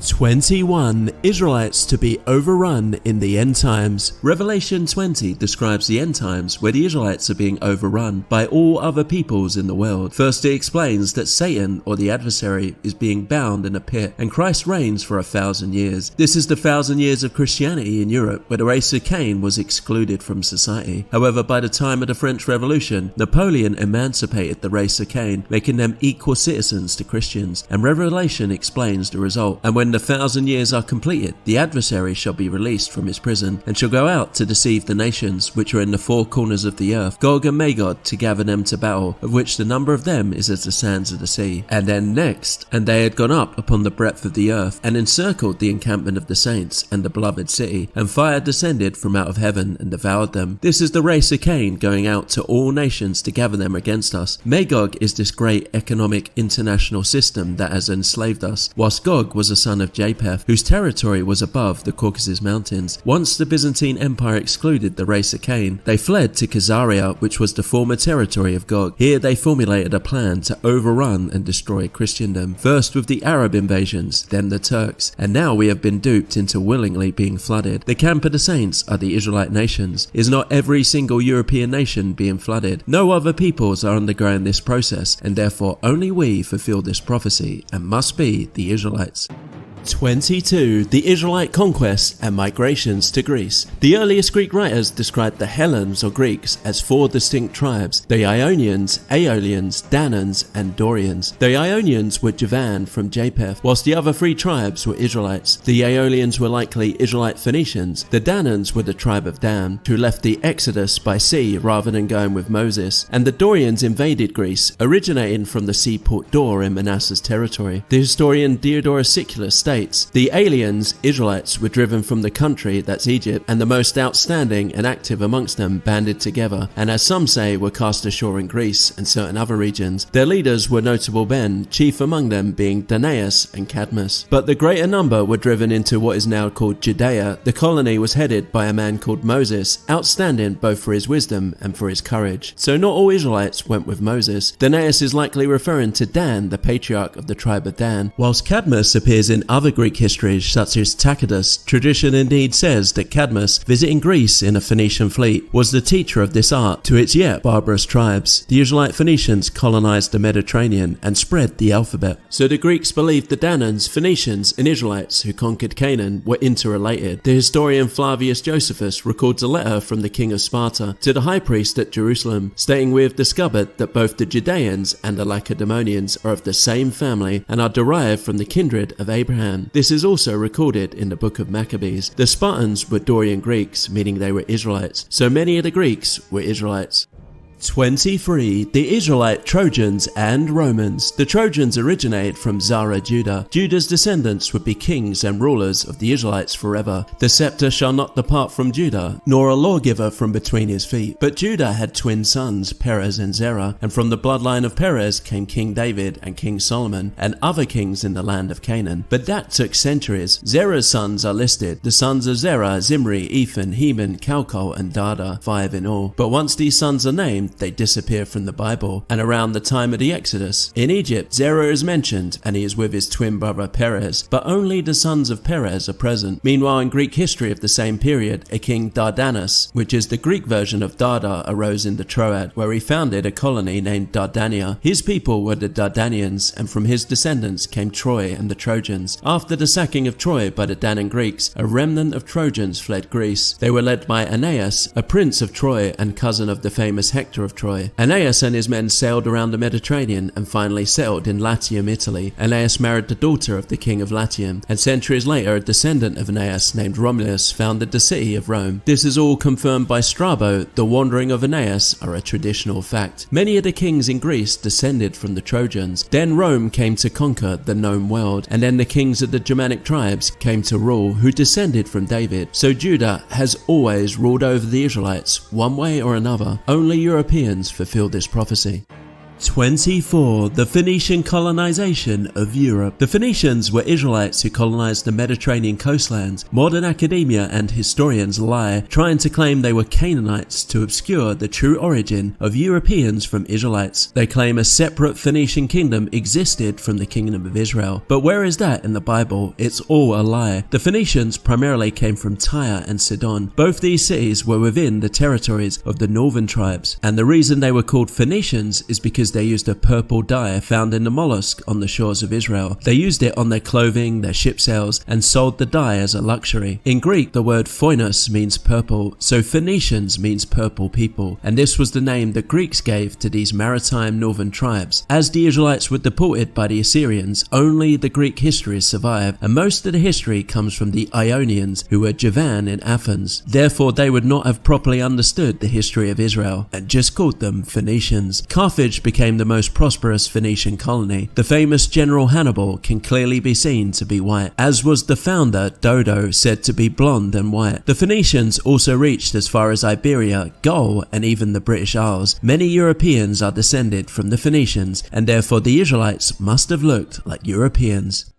21 Israelites to be overrun in the end times. Revelation 20 describes the end times where the Israelites are being overrun by all other peoples in the world. First, it explains that Satan, or the adversary, is being bound in a pit and Christ reigns for 1,000 years. This is the 1,000 years of Christianity in Europe, where the race of Cain was excluded from society. However, by the time of the French Revolution, Napoleon emancipated the race of Cain, making them equal citizens to Christians, and Revelation explains the result. And when the 1,000 years are completed, the adversary shall be released from his prison, and shall go out to deceive the nations which are in the four corners of the earth, Gog and Magog, to gather them to battle, of which the number of them is as the sands of the sea. And then next, and they had gone up upon the breadth of the earth, and encircled the encampment of the saints, and the beloved city, and fire descended from out of heaven, and devoured them. This is the race of Cain going out to all nations to gather them against us. Magog is this great economic international system that has enslaved us, whilst Gog was a son of Japheth, whose territory was above the Caucasus Mountains. Once the Byzantine Empire excluded the race of Cain, they fled to Khazaria, which was the former territory of Gog. Here they formulated a plan to overrun and destroy Christendom, first with the Arab invasions, then the Turks, and now we have been duped into willingly being flooded. The camp of the saints are the Israelite nations. Is not every single European nation being flooded? No other peoples are undergoing this process, and therefore only we fulfill this prophecy, and must be the Israelites. 22. The Israelite conquests and migrations to Greece. The earliest Greek writers described the Hellenes or Greeks as four distinct tribes: the Ionians, Aeolians, Danans, and Dorians. The Ionians were Javan from Japheth, whilst the other three tribes were Israelites. The Aeolians were likely Israelite Phoenicians. The Danans were the tribe of Dan, who left the Exodus by sea rather than going with Moses. And the Dorians invaded Greece, originating from the seaport Dor in Manasseh's territory. The historian Diodorus Siculus states, the aliens, Israelites, were driven from the country, that's Egypt, and the most outstanding and active amongst them banded together, and as some say were cast ashore in Greece and certain other regions. Their leaders were notable men, chief among them being Danaus and Cadmus. But the greater number were driven into what is now called Judea. The colony was headed by a man called Moses, outstanding both for his wisdom and for his courage. So not all Israelites went with Moses. Danaus is likely referring to Dan, the patriarch of the tribe of Dan, whilst Cadmus appears in other Greek histories such as Tacitus. Tradition indeed says that Cadmus, visiting Greece in a Phoenician fleet, was the teacher of this art to its yet barbarous tribes. The Israelite Phoenicians colonized the Mediterranean and spread the alphabet. So the Greeks believed the Danans, Phoenicians, and Israelites who conquered Canaan were interrelated. The historian Flavius Josephus records a letter from the king of Sparta to the high priest at Jerusalem, stating, "We have discovered that both the Judeans and the Lacedaemonians are of the same family and are derived from the kindred of Abraham." This is also recorded in the book of Maccabees. The Spartans were Dorian Greeks, meaning they were Israelites, so many of the Greeks were Israelites. 23. The Israelite Trojans and Romans. The Trojans originated from Zara, Judah. Judah's descendants would be kings and rulers of the Israelites forever. The scepter shall not depart from Judah, nor a lawgiver from between his feet. But Judah had twin sons, Perez and Zerah, and from the bloodline of Perez came King David and King Solomon, and other kings in the land of Canaan. But that took centuries. Zerah's sons are listed. The sons of Zerah, Zimri, Ethan, Heman, Calcol, and Dada, 5 in all. But once these sons are named, they disappear from the Bible. And around the time of the Exodus, in Egypt, Zerah is mentioned, and he is with his twin brother Perez, but only the sons of Perez are present. Meanwhile, in Greek history of the same period, a king Dardanus, which is the Greek version of Dada, arose in the Troad, where he founded a colony named Dardania. His people were the Dardanians, and from his descendants came Troy and the Trojans. After the sacking of Troy by the Danan Greeks, a remnant of Trojans fled Greece. They were led by Aeneas, a prince of Troy and cousin of the famous Hector of Troy. Aeneas and his men sailed around the Mediterranean and finally settled in Latium, Italy. Aeneas married the daughter of the king of Latium, and centuries later a descendant of Aeneas named Romulus founded the city of Rome. This is all confirmed by Strabo. The wandering of Aeneas are a traditional fact. Many of the kings in Greece descended from the Trojans. Then Rome came to conquer the known world, and then the kings of the Germanic tribes came to rule, who descended from David. So Judah has always ruled over the Israelites, one way or another. Only Europeans fulfill this prophecy. 24. The Phoenician colonization of Europe. The Phoenicians were Israelites who colonized the Mediterranean coastlands. Modern academia and historians lie, trying to claim they were Canaanites to obscure the true origin of Europeans from Israelites. They claim a separate Phoenician kingdom existed from the kingdom of Israel. But where is that in the Bible? It's all a lie. The Phoenicians primarily came from Tyre and Sidon. Both these cities were within the territories of the northern tribes. And the reason they were called Phoenicians is because they used a purple dye found in the mollusk on the shores of Israel. They used it on their clothing, their ship sails, and sold the dye as a luxury. In Greek, the word phoinos means purple, so Phoenicians means purple people, and this was the name the Greeks gave to these maritime northern tribes. As the Israelites were deported by the Assyrians, only the Greek histories survive, and most of the history comes from the Ionians, who were Javan in Athens. Therefore, they would not have properly understood the history of Israel, and just called them Phoenicians. Carthage became the most prosperous Phoenician colony. The famous General Hannibal can clearly be seen to be white, as was the founder Dodo, said to be blonde and white. The Phoenicians also reached as far as Iberia, Gaul, and even the British Isles. Many Europeans are descended from the Phoenicians, and therefore the Israelites must have looked like Europeans.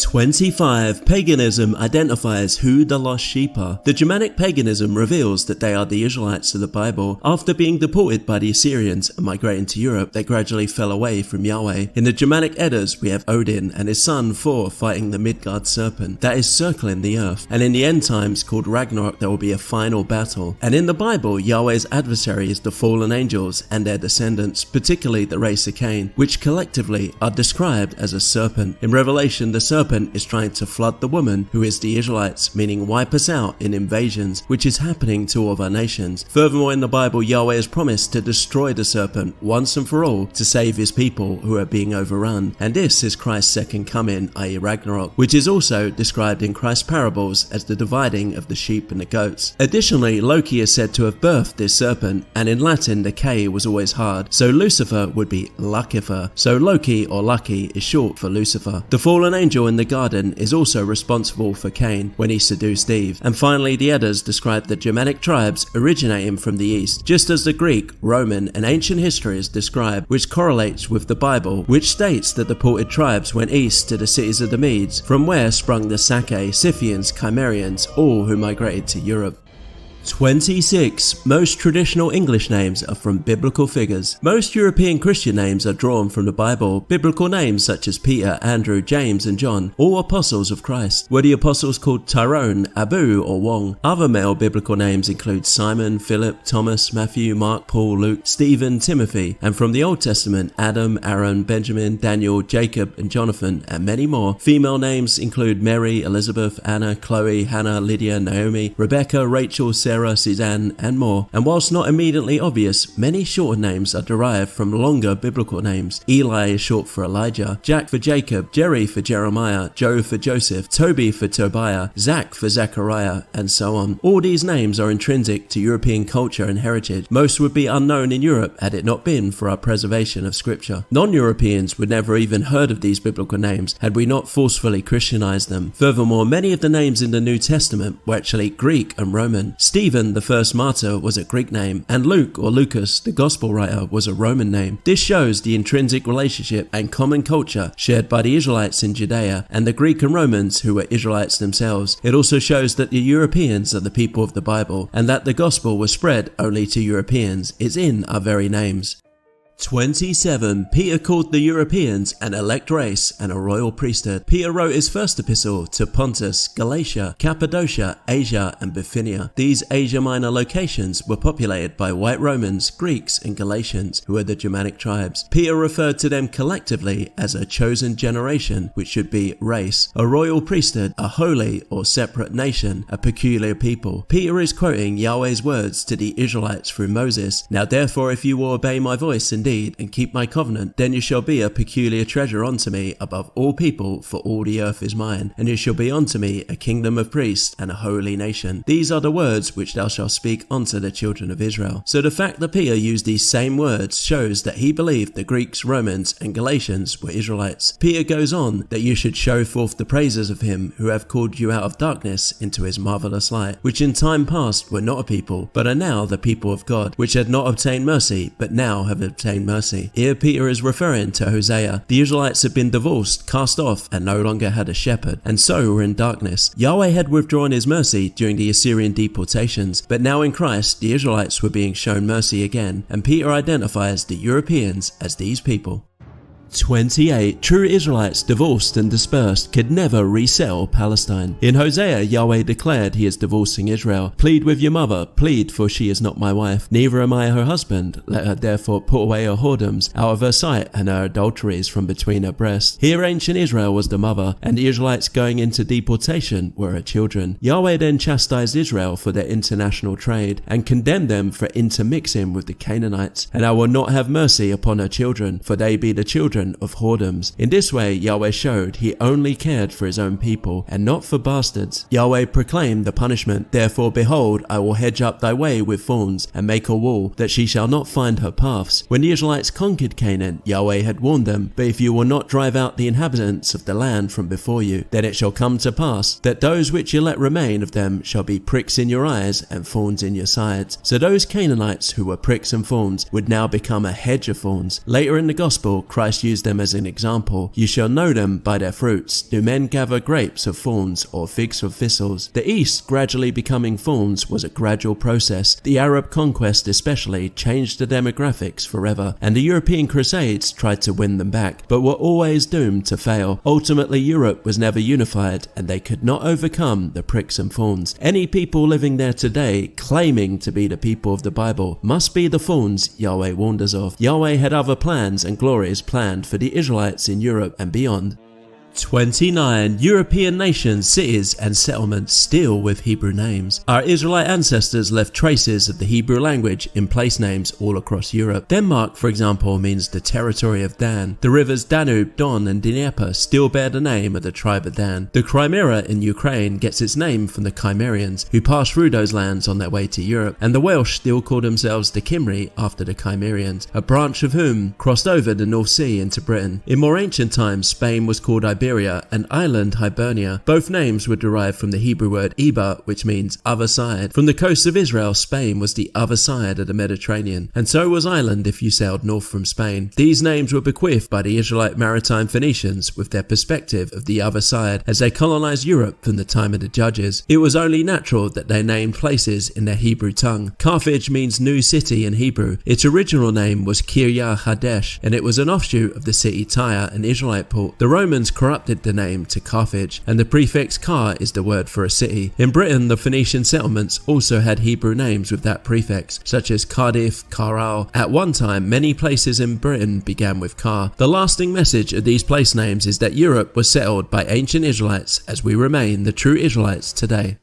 25. Paganism identifies who the lost sheep are. The Germanic paganism reveals that they are the Israelites of the Bible. After being deported by the Assyrians and migrating to Europe, they gradually fell away from Yahweh. In the Germanic Eddas, we have Odin and his son Thor fighting the Midgard serpent that is circling the earth. And in the end times, called Ragnarok, there will be a final battle. And in the Bible, Yahweh's adversary is the fallen angels and their descendants, particularly the race of Cain, which collectively are described as a serpent. In Revelation, the serpent is trying to flood the woman, who is the Israelites, meaning wipe us out in invasions, which is happening to all of our nations. Furthermore, in the Bible, Yahweh has promised to destroy the serpent once and for all to save his people who are being overrun. And this is Christ's second coming, i.e. Ragnarok, which is also described in Christ's parables as the dividing of the sheep and the goats. Additionally, Loki is said to have birthed this serpent, and in Latin the K was always hard, so Lucifer would be Lucifer. So Loki or Lucky is short for Lucifer. The fallen angel in the garden is also responsible for Cain when he seduced Eve. And finally, the Eddas describe the Germanic tribes originating from the east, just as the Greek, Roman, and ancient histories describe, which correlates with the Bible, which states that the deported tribes went east to the cities of the Medes, from where sprung the Sake, Scythians, Cimmerians, all who migrated to Europe. 26. Most traditional English names are from biblical figures. Most European Christian names are drawn from the Bible. Biblical names such as Peter, Andrew, James, and John, all apostles of Christ. Were the apostles called Tyrone, Abu, or Wong? Other male biblical names include Simon, Philip, Thomas, Matthew, Mark, Paul, Luke, Stephen, Timothy, and from the Old Testament, Adam, Aaron, Benjamin, Daniel, Jacob, and Jonathan, and many more. Female names include Mary, Elizabeth, Anna, Chloe, Hannah, Lydia, Naomi, Rebecca, Rachel, Sarah, Suzanne, and more. And whilst not immediately obvious, many shorter names are derived from longer biblical names. Eli is short for Elijah, Jack for Jacob, Jerry for Jeremiah, Joe for Joseph, Toby for Tobiah, Zach for Zechariah, and so on. All these names are intrinsic to European culture and heritage. Most would be unknown in Europe had it not been for our preservation of scripture. Non-Europeans would never even heard of these biblical names had we not forcefully Christianized them. Furthermore, many of the names in the New Testament were actually Greek and Roman. Stephen, the first martyr, was a Greek name, and Luke or Lucas, the gospel writer, was a Roman name. This shows the intrinsic relationship and common culture shared by the Israelites in Judea and the Greek and Romans who were Israelites themselves. It also shows that the Europeans are the people of the Bible, and that the gospel was spread only to Europeans. It's in our very names. 27. Peter called the Europeans an elect race and a royal priesthood. Peter wrote his first epistle to Pontus, Galatia, Cappadocia, Asia, and Bithynia. These Asia Minor locations were populated by white Romans, Greeks, and Galatians, who were the Germanic tribes. Peter referred to them collectively as a chosen generation, which should be race, a royal priesthood, a holy or separate nation, a peculiar people. Peter is quoting Yahweh's words to the Israelites through Moses. Now therefore, if you will obey my voice indeed, and keep my covenant, then you shall be a peculiar treasure unto me above all people, for all the earth is mine, and you shall be unto me a kingdom of priests and a holy nation. These are the words which thou shalt speak unto the children of Israel. So the fact that Peter used these same words shows that he believed the Greeks, Romans, and Galatians were Israelites. Peter goes on that you should show forth the praises of him who have called you out of darkness into his marvelous light, which in time past were not a people, but are now the people of God, which had not obtained mercy, but now have obtained obtain mercy. Here Peter is referring to Hosea. The Israelites had been divorced, cast off, and no longer had a shepherd, and so were in darkness. Yahweh had withdrawn his mercy during the Assyrian deportations, but now in Christ the Israelites were being shown mercy again, and Peter identifies the Europeans as these people. 28. True Israelites divorced and dispersed could never resettle Palestine. In Hosea, Yahweh declared he is divorcing Israel. Plead with your mother, plead, for she is not my wife, neither am I her husband. Let her therefore put away her whoredoms out of her sight and her adulteries from between her breasts. Here ancient Israel was the mother, and the Israelites going into deportation were her children. Yahweh then chastised Israel for their international trade and condemned them for intermixing with the Canaanites. And I will not have mercy upon her children, for they be the children of whoredoms. In this way Yahweh showed he only cared for his own people and not for bastards. Yahweh proclaimed the punishment. Therefore behold, I will hedge up thy way with thorns and make a wall, that she shall not find her paths. When the Israelites conquered Canaan, Yahweh had warned them, but if you will not drive out the inhabitants of the land from before you, then it shall come to pass that those which you let remain of them shall be pricks in your eyes and thorns in your sides. So those Canaanites who were pricks and thorns would now become a hedge of thorns. Later in the gospel, Christ used them as an example. You shall know them by their fruits. Do men gather grapes of thorns or figs of thistles? The East gradually becoming thorns was a gradual process. The Arab conquest especially changed the demographics forever, and the European Crusades tried to win them back, but were always doomed to fail. Ultimately Europe was never unified, and they could not overcome the pricks and thorns. Any people living there today claiming to be the people of the Bible must be the thorns Yahweh warned us of. Yahweh had other plans and glories planned for the Israelites in Europe and beyond. 29. European nations, cities and settlements still with Hebrew names. Our Israelite ancestors left traces of the Hebrew language in place names all across Europe. Denmark, for example, means the territory of Dan. The rivers Danube, Don and Dnieper still bear the name of the tribe of Dan. The Crimea in Ukraine gets its name from the Cimmerians, who passed through those lands on their way to Europe, and the Welsh still call themselves the Cymry after the Cimmerians, a branch of whom crossed over the North Sea into Britain. In more ancient times, Spain was called Iberia and Ireland Hibernia. Both names were derived from the Hebrew word Eba, which means other side. From the coast of Israel, Spain was the other side of the Mediterranean, and so was Ireland if you sailed north from Spain. These names were bequeathed by the Israelite maritime Phoenicians with their perspective of the other side as they colonized Europe from the time of the Judges. It was only natural that they named places in their Hebrew tongue. Carthage means new city in Hebrew. Its original name was Kiryat Hadesh, and it was an offshoot of the city Tyre, an Israelite port. The Romans corrupted the name to Carthage, and the prefix Kar is the word for a city. In Britain, the Phoenician settlements also had Hebrew names with that prefix, such as Cardiff, Caral. At one time, many places in Britain began with Kar. The lasting message of these place names is that Europe was settled by ancient Israelites, as we remain the true Israelites today.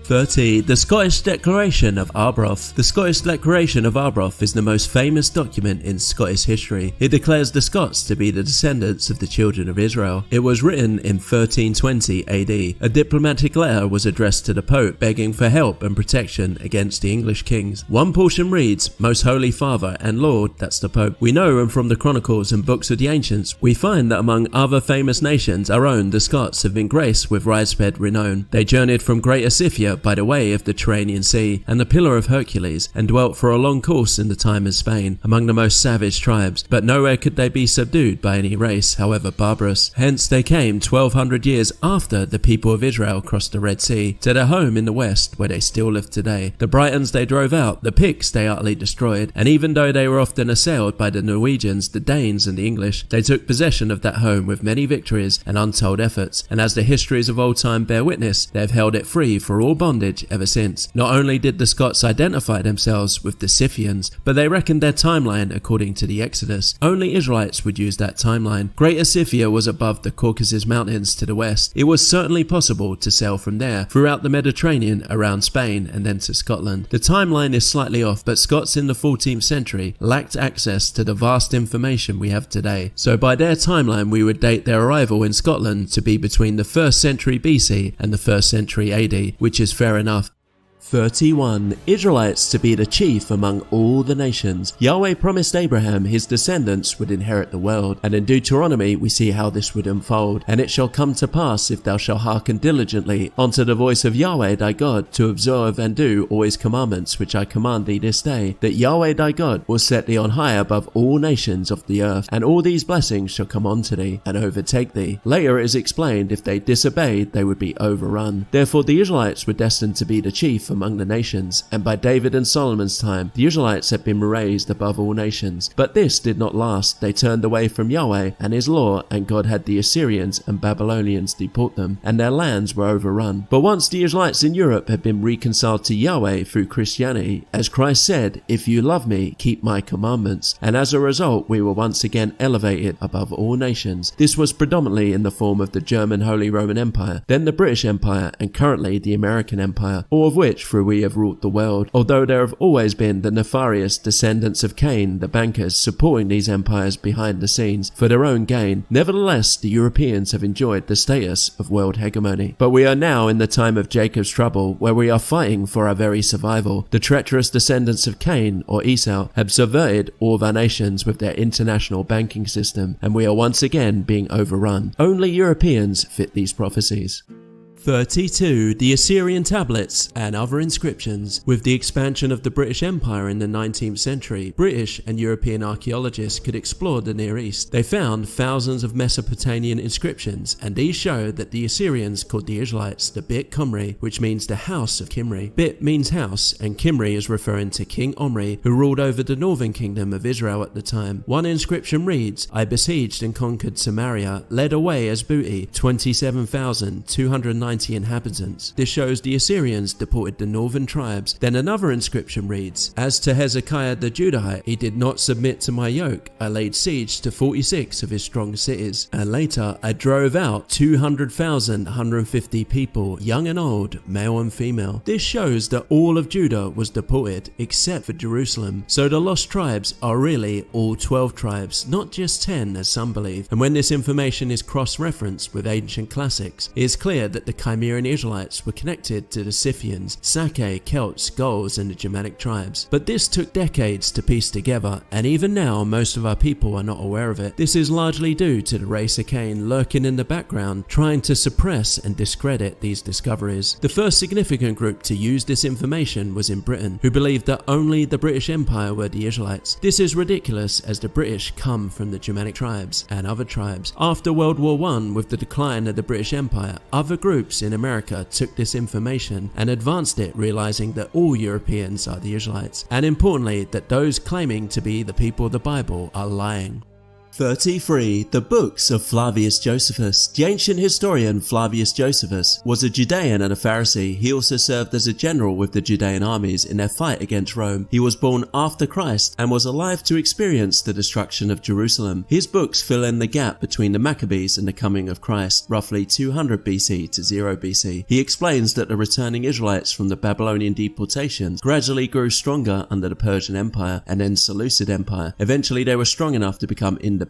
30. The Scottish Declaration of Arbroath. The Scottish Declaration of Arbroath is the most famous document in Scottish history. It declares the Scots to be the descendants of the children of Israel. It was written in 1320 AD. A diplomatic letter was addressed to the Pope begging for help and protection against the English kings. One portion reads, "Most Holy Father and Lord," that's the Pope, "we know, and from the chronicles and books of the ancients, we find that among other famous nations, our own, the Scots, have been graced with widespread renown. They journeyed from Greater Scythia by the way of the Tyrrhenian Sea and the Pillar of Hercules, and dwelt for a long course in the time of Spain, among the most savage tribes, but nowhere could they be subdued by any race, however barbarous. Hence they came 1200 years after the people of Israel crossed the Red Sea, to their home in the west, where they still live today. The Britons they drove out, the Picts they utterly destroyed, and even though they were often assailed by the Norwegians, the Danes and the English, they took possession of that home with many victories and untold efforts, and as the histories of old time bear witness, they have held it free for all bondage ever since. Not only did the Scots identify themselves with the Scythians, but they reckoned their timeline according to the Exodus. Only Israelites would use that timeline. Greater Scythia was above the Caucasus Mountains to the west. It was certainly possible to sail from there, throughout the Mediterranean, around Spain, and then to Scotland. The timeline is slightly off, but Scots in the 14th century lacked access to the vast information we have today. So by their timeline we would date their arrival in Scotland to be between the 1st century BC and the 1st century AD, which is fair enough. 31. Israelites to be the chief among all the nations. Yahweh promised Abraham his descendants would inherit the world, and in Deuteronomy we see how this would unfold. And it shall come to pass, if thou shalt hearken diligently unto the voice of Yahweh thy God, to observe and do all his commandments which I command thee this day, that Yahweh thy God will set thee on high above all nations of the earth, and all these blessings shall come unto thee and overtake thee. Later it is explained, if they disobeyed, they would be overrun. Therefore the Israelites were destined to be the chief among the nations, and by David and Solomon's time the Israelites had been raised above all nations. But this did not last. They turned away from Yahweh and his law, and God had the Assyrians and Babylonians deport them, and their lands were overrun. But once the Israelites in Europe had been reconciled to Yahweh through Christianity, as Christ said, "If you love me, keep my commandments," and as a result we were once again elevated above all nations. This was predominantly in the form of the German Holy Roman Empire, then the British Empire, and currently the American Empire, all of which through we have ruled the world. Although there have always been the nefarious descendants of Cain, the bankers, supporting these empires behind the scenes for their own gain, nevertheless the Europeans have enjoyed the status of world hegemony. But we are now in the time of Jacob's trouble, where we are fighting for our very survival. The treacherous descendants of Cain, or Esau, have subverted all of our nations with their international banking system, and we are once again being overrun. Only Europeans fit these prophecies. 32. The Assyrian tablets and other inscriptions. With the expansion of the British Empire in the 19th century, British and European archaeologists could explore the Near East. They found thousands of Mesopotamian inscriptions, and these show that the Assyrians called the Israelites the Bit Comri, which means the house of Kimri. Bit means house, and Kimri is referring to King Omri, who ruled over the northern kingdom of Israel at the time. One inscription reads, "I besieged and conquered Samaria, led away as booty 27,290 inhabitants." This shows the Assyrians deported the northern tribes. Then another inscription reads, "As to Hezekiah the Judahite, he did not submit to my yoke. I laid siege to 46 of his strong cities. And later, I drove out 200,150 people, young and old, male and female." This shows that all of Judah was deported except for Jerusalem. So the lost tribes are really all 12 tribes, not just 10 as some believe. And when this information is cross-referenced with ancient classics, it is clear that the Chimerian Israelites were connected to the Scythians, Sake, Celts, Gauls, and the Germanic tribes. But this took decades to piece together, and even now most of our people are not aware of it. This is largely due to the race of Cain lurking in the background, trying to suppress and discredit these discoveries. The first significant group to use this information was in Britain, who believed that only the British Empire were the Israelites. This is ridiculous, as the British come from the Germanic tribes and other tribes. After World War I, with the decline of the British Empire, other groups in America took this information and advanced it, realizing that all Europeans are the Israelites, and importantly that those claiming to be the people of the Bible are lying. 33. The books of Flavius Josephus. The ancient historian Flavius Josephus was a Judean and a Pharisee. He also served as a general with the Judean armies in their fight against Rome. He was born after Christ and was alive to experience the destruction of Jerusalem. His books fill in the gap between the Maccabees and the coming of Christ, roughly 200 BC to 0 BC. He explains that the returning Israelites from the Babylonian deportations gradually grew stronger under the Persian Empire and then Seleucid Empire. Eventually they were strong enough to become independent.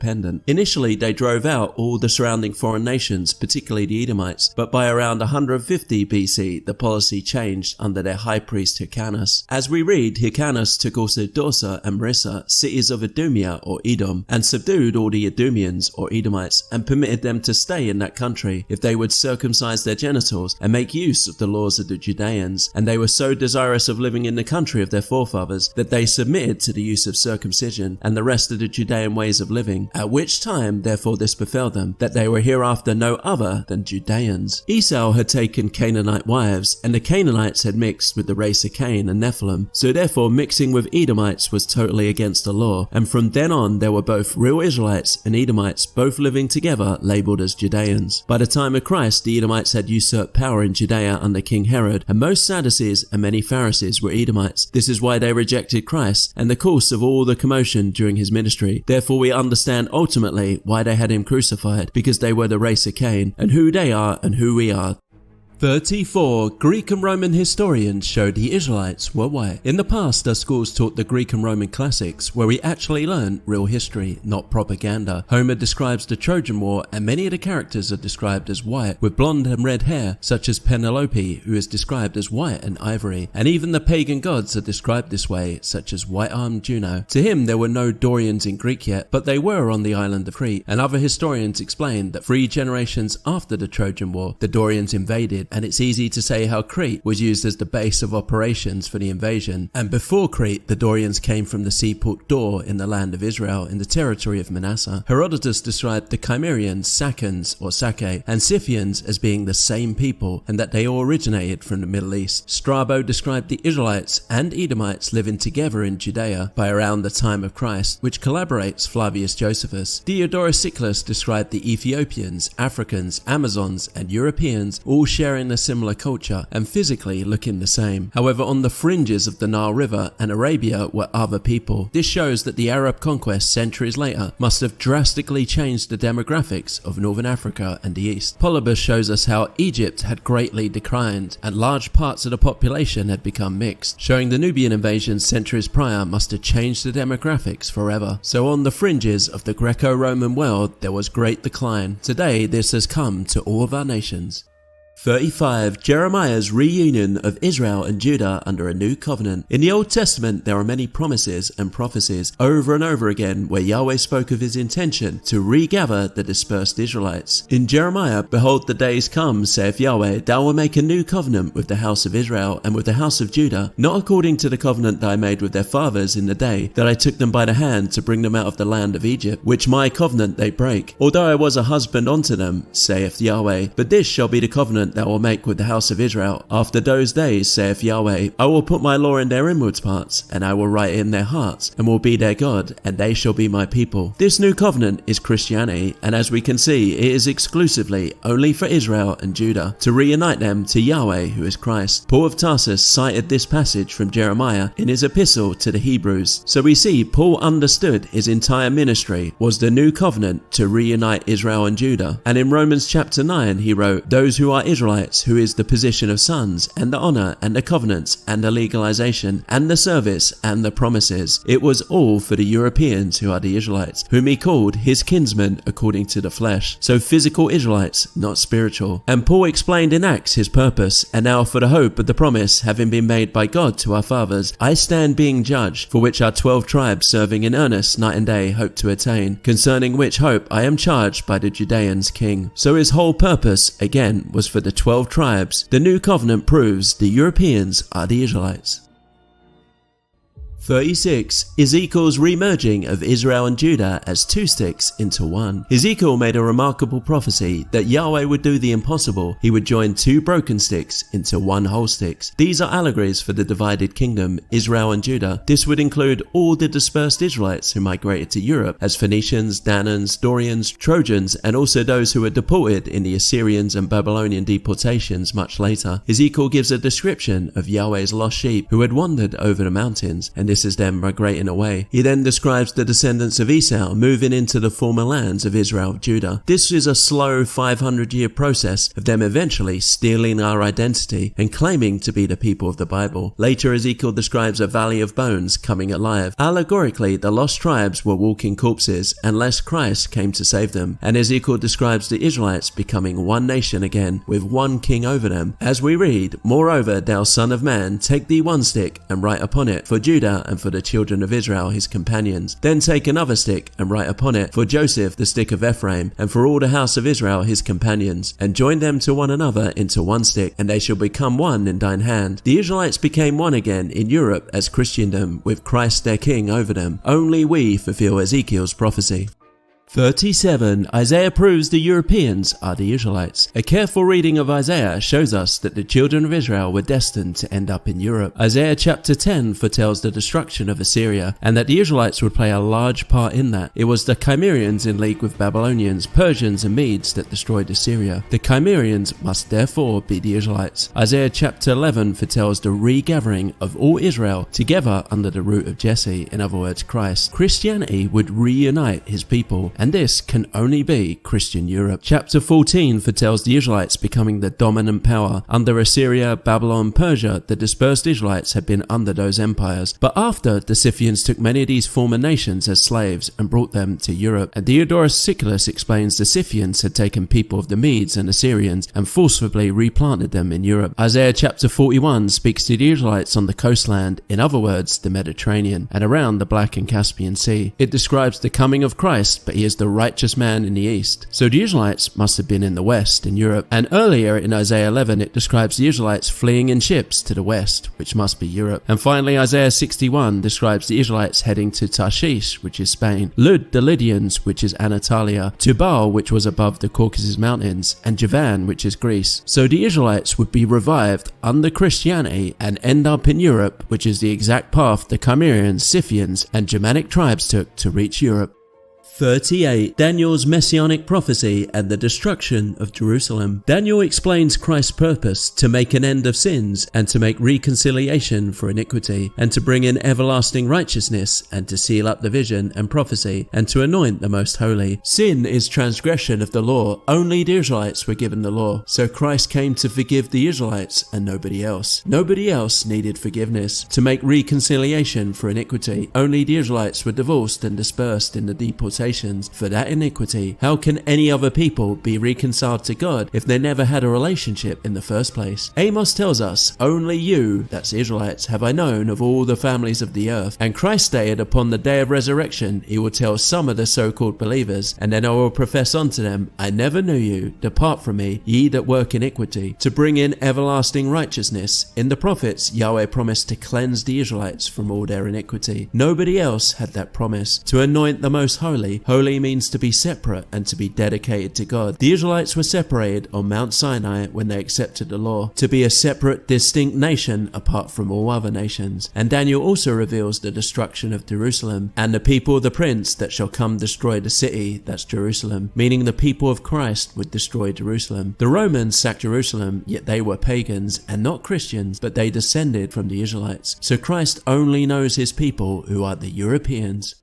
Initially they drove out all the surrounding foreign nations, particularly the Edomites, but by around 150 BC the policy changed under their high priest Hyrcanus. As we read, Hyrcanus took also Dorsa and Marissa, cities of Idumea or Edom, and subdued all the Idumeans or Edomites, and permitted them to stay in that country if they would circumcise their genitals and make use of the laws of the Judeans. And they were so desirous of living in the country of their forefathers that they submitted to the use of circumcision and the rest of the Judean ways of living. At which time therefore this befell them, that they were hereafter no other than Judeans. Esau had taken Canaanite wives, and the Canaanites had mixed with the race of Cain and Nephilim, so therefore mixing with Edomites was totally against the law, and from then on there were both real Israelites and Edomites both living together, labelled as Judeans. By the time of Christ the Edomites had usurped power in Judea under King Herod, and most Sadducees and many Pharisees were Edomites. This is why they rejected Christ and the cause of all the commotion during his ministry. Therefore we understand ultimately why they had him crucified, because they were the race of Cain, and who they are and who we are. 34. Greek and Roman historians showed the Israelites were white. In the past, our schools taught the Greek and Roman classics, where we actually learned real history, not propaganda. Homer describes the Trojan War, and many of the characters are described as white, with blonde and red hair, such as Penelope, who is described as white and ivory. And even the pagan gods are described this way, such as white-armed Juno. To him, there were no Dorians in Greek yet, but they were on the island of Crete, and other historians explain that 3 generations after the Trojan War, the Dorians invaded, and it's easy to say how Crete was used as the base of operations for the invasion. And before Crete, the Dorians came from the seaport Dor in the land of Israel in the territory of Manasseh. Herodotus described the Cimmerians, Saccans or Sake, and Scythians as being the same people, and that they all originated from the Middle East. Strabo described the Israelites and Edomites living together in Judea by around the time of Christ, which collaborates Flavius Josephus. Diodorus Siculus described the Ethiopians, Africans, Amazons, and Europeans all sharing a similar culture and physically looking the same. However, on the fringes of the Nile River and Arabia were other people. This shows that the Arab conquest centuries later must have drastically changed the demographics of northern Africa and the East. Polybus shows us how Egypt had greatly declined and large parts of the population had become mixed, showing the Nubian invasion centuries prior must have changed the demographics forever. So on the fringes of the Greco-Roman world there was great decline. Today this has come to all of our nations. 35. Jeremiah's reunion of Israel and Judah under a new covenant. In the Old Testament, there are many promises and prophecies over and over again where Yahweh spoke of his intention to regather the dispersed Israelites. In Jeremiah, behold, the days come, saith Yahweh, thou wilt make a new covenant with the house of Israel and with the house of Judah, not according to the covenant that I made with their fathers in the day that I took them by the hand to bring them out of the land of Egypt, which my covenant they break. Although I was a husband unto them, saith Yahweh, but this shall be the covenant that I will make with the house of Israel. After those days, saith Yahweh, I will put my law in their inwards parts, and I will write it in their hearts, and will be their God, and they shall be my people. This new covenant is Christianity, and as we can see, it is exclusively only for Israel and Judah, to reunite them to Yahweh, who is Christ. Paul of Tarsus cited this passage from Jeremiah in his epistle to the Hebrews. So we see Paul understood his entire ministry was the new covenant to reunite Israel and Judah. And in Romans chapter 9, he wrote, those who are Israelites, who is the position of sons, and the honor, and the covenants, and the legalization, and the service, and the promises. It was all for the Europeans who are the Israelites, whom he called his kinsmen according to the flesh. So physical Israelites, not spiritual. And Paul explained in Acts his purpose, and now for the hope of the promise having been made by God to our fathers, I stand being judged, for which our 12 tribes serving in earnest night and day hope to attain, concerning which hope I am charged by the Judeans king. So his whole purpose, again, was for the 12 tribes. The new covenant proves the Europeans are the Israelites. 36. Ezekiel's remerging of Israel and Judah as 2 sticks into one. Ezekiel made a remarkable prophecy that Yahweh would do the impossible. He would join 2 broken sticks into 1 whole stick. These are allegories for the divided kingdom, Israel and Judah. This would include all the dispersed Israelites who migrated to Europe as Phoenicians, Danans, Dorians, Trojans, and also those who were deported in the Assyrians and Babylonian deportations much later. Ezekiel gives a description of Yahweh's lost sheep who had wandered over the mountains, and this is them migrating away. He then describes the descendants of Esau moving into the former lands of Israel and Judah. This is a slow 500-year process of them eventually stealing our identity and claiming to be the people of the Bible. Later, Ezekiel describes a valley of bones coming alive. Allegorically, the lost tribes were walking corpses unless Christ came to save them. And Ezekiel describes the Israelites becoming one nation again, with one king over them. As we read, moreover, thou son of man, take thee 1 stick and write upon it for Judah and for the children of Israel his companions. Then take another stick and write upon it for Joseph the stick of Ephraim, and for all the house of Israel his companions, and join them to one another into 1 stick, and they shall become one in thine hand. The Israelites became one again in Europe as Christendom, with Christ their king over them. Only we fulfill Ezekiel's prophecy. 37. Isaiah proves the Europeans are the Israelites. A careful reading of Isaiah shows us that the children of Israel were destined to end up in Europe. Isaiah chapter 10 foretells the destruction of Assyria, and that the Israelites would play a large part in that. It was the Cimmerians in league with Babylonians, Persians and Medes that destroyed Assyria. The Cimmerians must therefore be the Israelites. Isaiah chapter 11 foretells the regathering of all Israel together under the root of Jesse, in other words Christ. Christianity would reunite his people, and this can only be Christian Europe. Chapter 14 foretells the Israelites becoming the dominant power. Under Assyria, Babylon, Persia, the dispersed Israelites had been under those empires, but after, the Scythians took many of these former nations as slaves and brought them to Europe. And Diodorus Siculus explains the Scythians had taken people of the Medes and Assyrians and forcibly replanted them in Europe. Isaiah chapter 41 speaks to the Israelites on the coastland, in other words, the Mediterranean, and around the Black and Caspian Sea. It describes the coming of Christ, but he is the righteous man in the east. So the Israelites must have been in the west, in Europe. And earlier in Isaiah 11, it describes the Israelites fleeing in ships to the west, which must be Europe. And finally, Isaiah 61 describes the Israelites heading to Tarshish, which is Spain, Lud, the Lydians, which is Anatolia, Tubal, which was above the Caucasus Mountains, and Javan, which is Greece. So the Israelites would be revived under Christianity and end up in Europe, which is the exact path the Cimmerians, Scythians, and Germanic tribes took to reach Europe. 38. Daniel's messianic prophecy and the destruction of Jerusalem. Daniel explains Christ's purpose to make an end of sins and to make reconciliation for iniquity and to bring in everlasting righteousness and to seal up the vision and prophecy and to anoint the most holy. Sin is transgression of the law. Only the Israelites were given the law. So Christ came to forgive the Israelites and nobody else. Nobody else needed forgiveness. To make reconciliation for iniquity. Only the Israelites were divorced and dispersed in the deportation for that iniquity. How can any other people be reconciled to God if they never had a relationship in the first place? Amos tells us, only you, that's the Israelites, have I known of all the families of the earth. And Christ stated upon the day of resurrection, he will tell some of the so-called believers, and then I will profess unto them, I never knew you, depart from me, ye that work iniquity, to bring in everlasting righteousness. In the prophets, Yahweh promised to cleanse the Israelites from all their iniquity. Nobody else had that promise. To anoint the most holy. Holy means to be separate and to be dedicated to God. The Israelites were separated on Mount Sinai when they accepted the law, to be a separate, distinct nation apart from all other nations. And Daniel also reveals the destruction of Jerusalem, and the people of the prince that shall come destroy the city, that's Jerusalem, meaning the people of Christ would destroy Jerusalem. The Romans sacked Jerusalem, yet they were pagans and not Christians, but they descended from the Israelites. So Christ only knows his people, who are the Europeans.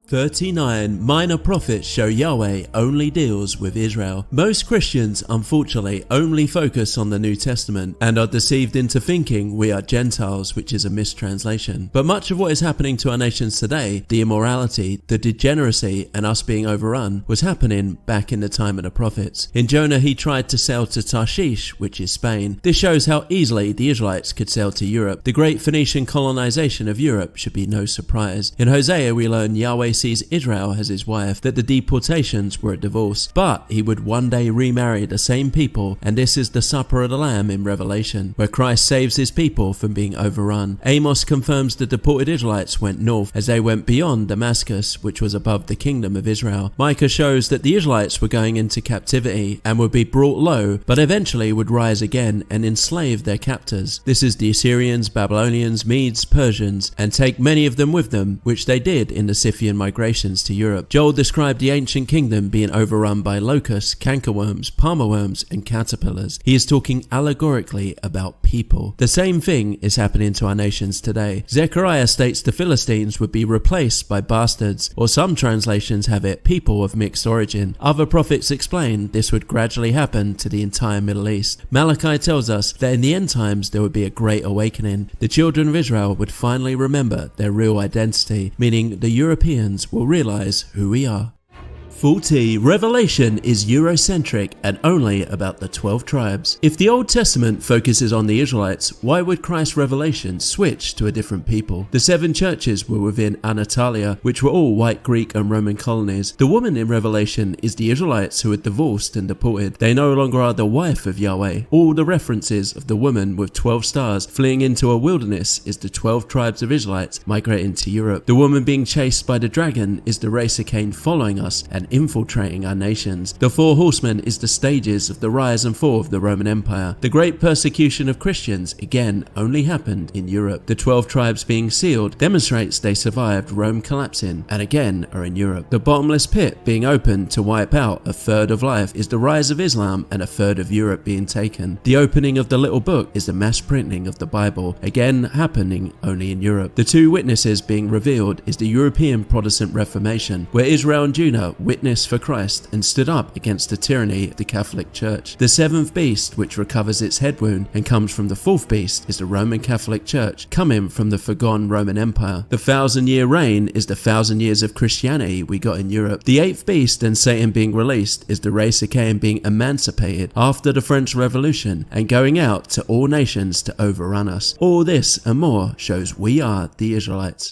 39. Minor prophets show Yahweh only deals with Israel. Most Christians, unfortunately, only focus on the New Testament and are deceived into thinking we are Gentiles, which is a mistranslation. But much of what is happening to our nations today, the immorality, the degeneracy, and us being overrun, was happening back in the time of the prophets. In Jonah, he tried to sail to Tarshish, which is Spain. This shows how easily the Israelites could sail to Europe. The great Phoenician colonization of Europe should be no surprise. In Hosea, we learn Yahweh sees Israel as his wife, that the deportations were a divorce, but he would one day remarry the same people, and this is the Supper of the Lamb in Revelation, where Christ saves his people from being overrun. Amos confirms the deported Israelites went north as they went beyond Damascus, which was above the kingdom of Israel. Micah shows that the Israelites were going into captivity and would be brought low, but eventually would rise again and enslave their captors. This is the Assyrians, Babylonians, Medes, Persians, and take many of them with them, which they did in the Scythian migrations to Europe. Joel described the ancient kingdom being overrun by locusts, cankerworms, palmerworms, and caterpillars. He is talking allegorically about people. The same thing is happening to our nations today. Zechariah states the Philistines would be replaced by bastards, or some translations have it, people of mixed origin. Other prophets explain this would gradually happen to the entire Middle East. Malachi tells us that in the end times there would be a great awakening. The children of Israel would finally remember their real identity, meaning the Europeans will realize who we are. 40. Revelation is Eurocentric and only about the 12 tribes. If the Old Testament focuses on the Israelites, why would Christ's revelation switch to a different people? The 7 churches were within Anatolia, which were all white Greek and Roman colonies. The woman in Revelation is the Israelites who were divorced and deported. They no longer are the wife of Yahweh. All the references of the woman with 12 stars fleeing into a wilderness is the 12 tribes of Israelites migrating to Europe. The woman being chased by the dragon is the race of Cain following us and infiltrating our nations. The 4 horsemen is the stages of the rise and fall of the Roman Empire. The great persecution of Christians, again, only happened in Europe. The 12 tribes being sealed demonstrates they survived Rome collapsing and again are in Europe. The bottomless pit being opened to wipe out a third of life is the rise of Islam and a third of Europe being taken. The opening of the little book is the mass printing of the Bible, again happening only in Europe. The 2 witnesses being revealed is the European Protestant Reformation, where Israel and Judah witness for Christ and stood up against the tyranny of the Catholic Church. The seventh beast, which recovers its head wound and comes from the fourth beast, is the Roman Catholic Church, coming from the forgone Roman Empire. The 1,000-year reign is the 1,000 years of Christianity we got in Europe. The eighth beast and Satan being released is the race of Cain being emancipated after the French Revolution and going out to all nations to overrun us. All this and more shows we are the Israelites.